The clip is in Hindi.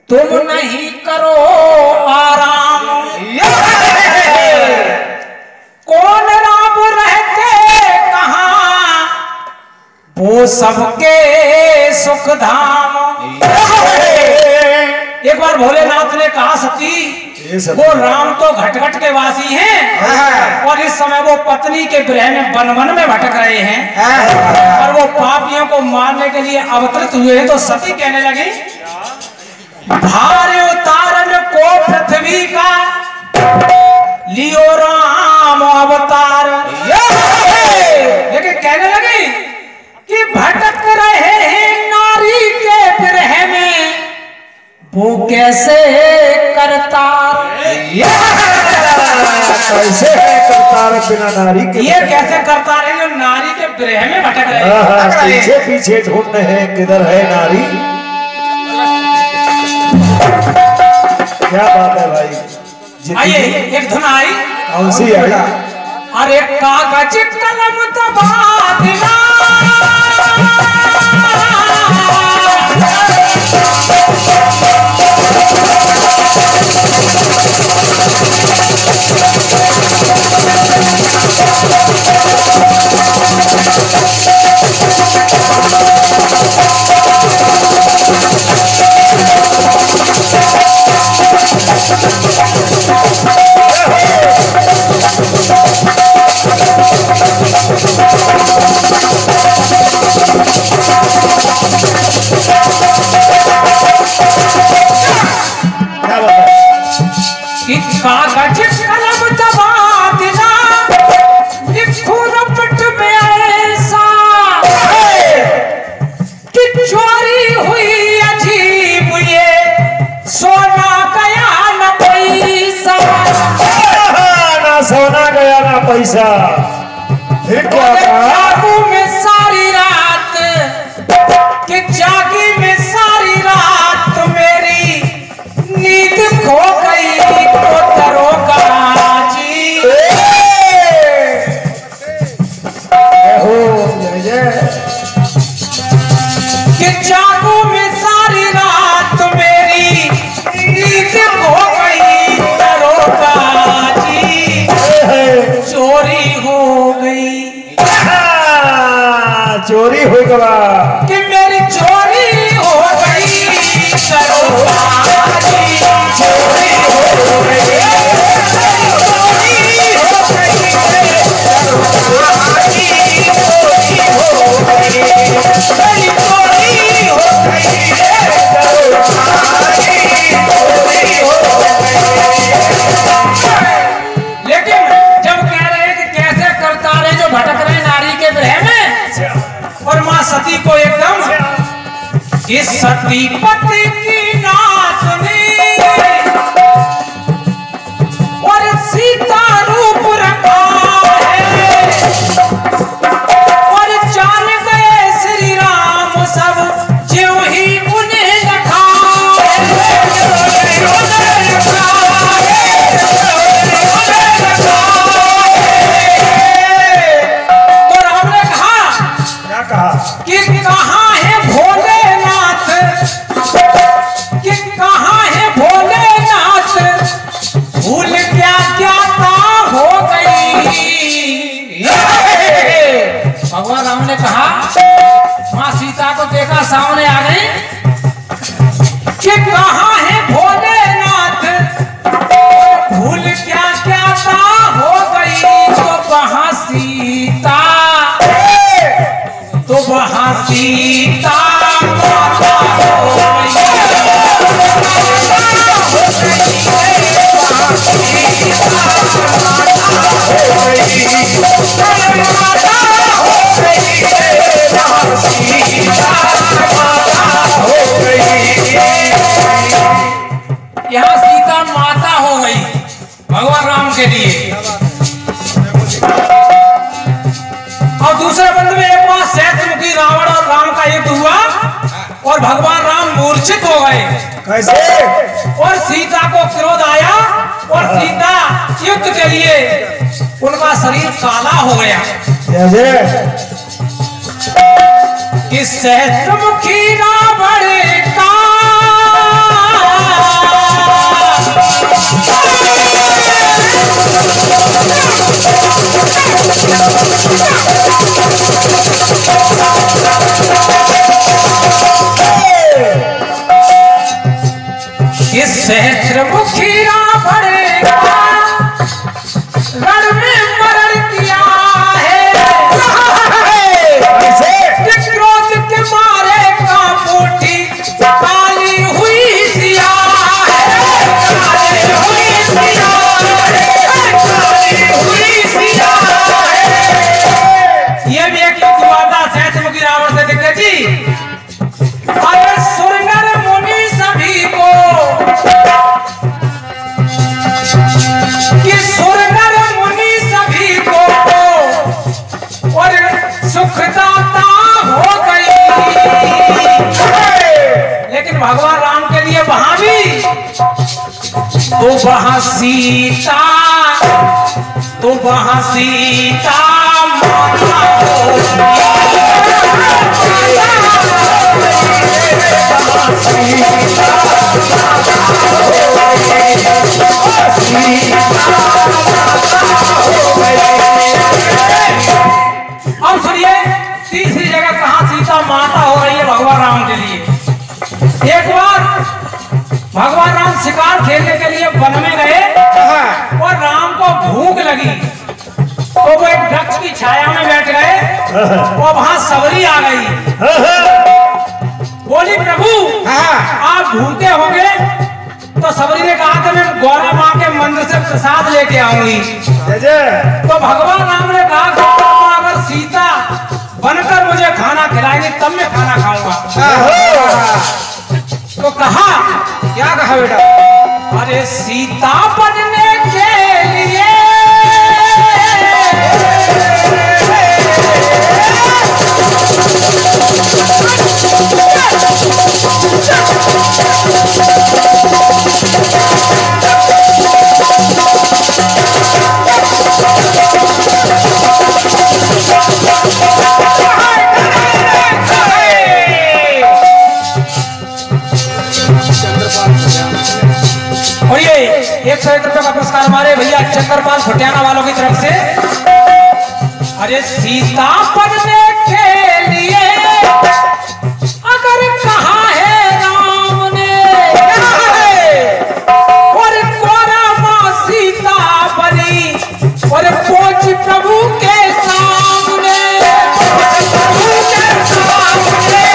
तुम नहीं करो आराम, कौन राम रहते कहाँ, वो सबके सुख धाम। एक बार भोलेनाथ ने कहा सती वो राम तो घट-घट के वासी हैं और इस समय वो पत्नी के विरह में वन-वन में भटक रहे हैं और वो पापियों को मारने के लिए अवतरित हुए हैं। तो सती कहने लगी भार उतारन को पृथ्वी का लियो राम अवतार। लेकिन कहने लगी कि भटक रहे हैं नारी के विरह में, वो कैसे करतार, कैसे करतार बिना नारी के, ये कैसे करतार है जो नारी के विरह में भटक रहे हैं। पीछे पीछे ढूंढ रहे हैं किधर है नारी। क्या बात है भाई। आइए एक धुन आई, कौन सी आई? अरे कागज कलम तबादला, कागज कलम तबादला, लिखो रपट में ऐसा कि चोरी हुई अजीब ये सोना गया न पैसा, ना सोना गया ना पैसा। फिर क्या जागू में सारी रात, कि जागी में सारी रात मेरी नींद खो गई तो दरोगा जी। कि जागू में सारी रात मेरी नींद खो गई दरोगा जी, चोरी हो गई, चोरी हो गया कि मेरी चोरी हो गई दरोगा जी, चोरी हो गई, चोरी हो गई दरोगा जी, चोरी हो गई, मेरी चोरी हो गई दरोगा जी, चोरी हो गई। लेकिन जब कह रहे हैं कि कैसे करता रहे जो भटक रहे नारी के विरह में, और मां सती को एकदम इस सती पति की ना सुनी और सीता रूप रखा है और जान गए श्री राम सब ज्यों ही उन्हें रखा तो राम ने कहा, क्या कहा कि कहाँ है भोलेनाथ, कि कहाँ है भोलेनाथ, भूल क्या ज्ञाता हो गई। भगवान राम ने कहा, मां सीता को देखा सामने आ गई, कि कहाँ है भोलेनाथ, भूल क्या ज्ञाता हो गई। तो वहां सीता, तो वहां सीता माता हो गई, यहाँ सीता माता हो गई भगवान राम के लिए। और दूसरे बंद में एक बार शैत्यमुखी रावण और राम का युद्ध हुआ और भगवान राम मूर्छित हो गए। कैसे? और सीता को क्रोध आया और सीता युद्ध के लिए उनका शरीर काला हो गया। कि शैत्यमुखी रावण का फिर मुखीरा भरेगा रण में मरण किया है। क्रोध के मारे का मुट्ठी काली हुई सिया है, काली हुई सिया है, काली हुई सिया है। ये भी एक वारदात है मुखी रावण से दिखते जी। अरे सुरनर मुनि सभी को कि सुरनर मुनि सभी को और सुखदाता हो गई। लेकिन भगवान राम के लिए वहां भी तो वहां सीता माता अब सुनिए तीसरी जगह कहां सीता माता हो रही है भगवान राम के लिए। एक बार भगवान राम शिकार खेलने के लिए वन में गए और राम को भूख लगी तो वो एक वृक्ष की छाया में बैठ गए और वहां सबरी आ गई। बोली प्रभु आप भूखे होंगे तो सबरी ने कहा कि मैं गौरा माँ के मंदिर से प्रसाद लेके आऊंगी। तो भगवान राम ने कहा गौरा माँ अगर सीता बनकर मुझे खाना खिलाएंगे तब मैं खाना खाऊंगा। तो कहा क्या कहा बेटा? अरे सीता बनने के लिए और ये 101 रुपए का पुरस्कार हमारे भैया चंद्रपाल फटियाना वालों की तरफ से। अरे सीता बनने के लिए अगर कहा है राम ने और कोरा माँ सीता बनी और पहुंच प्रभु के सामने, प्रभु के सामने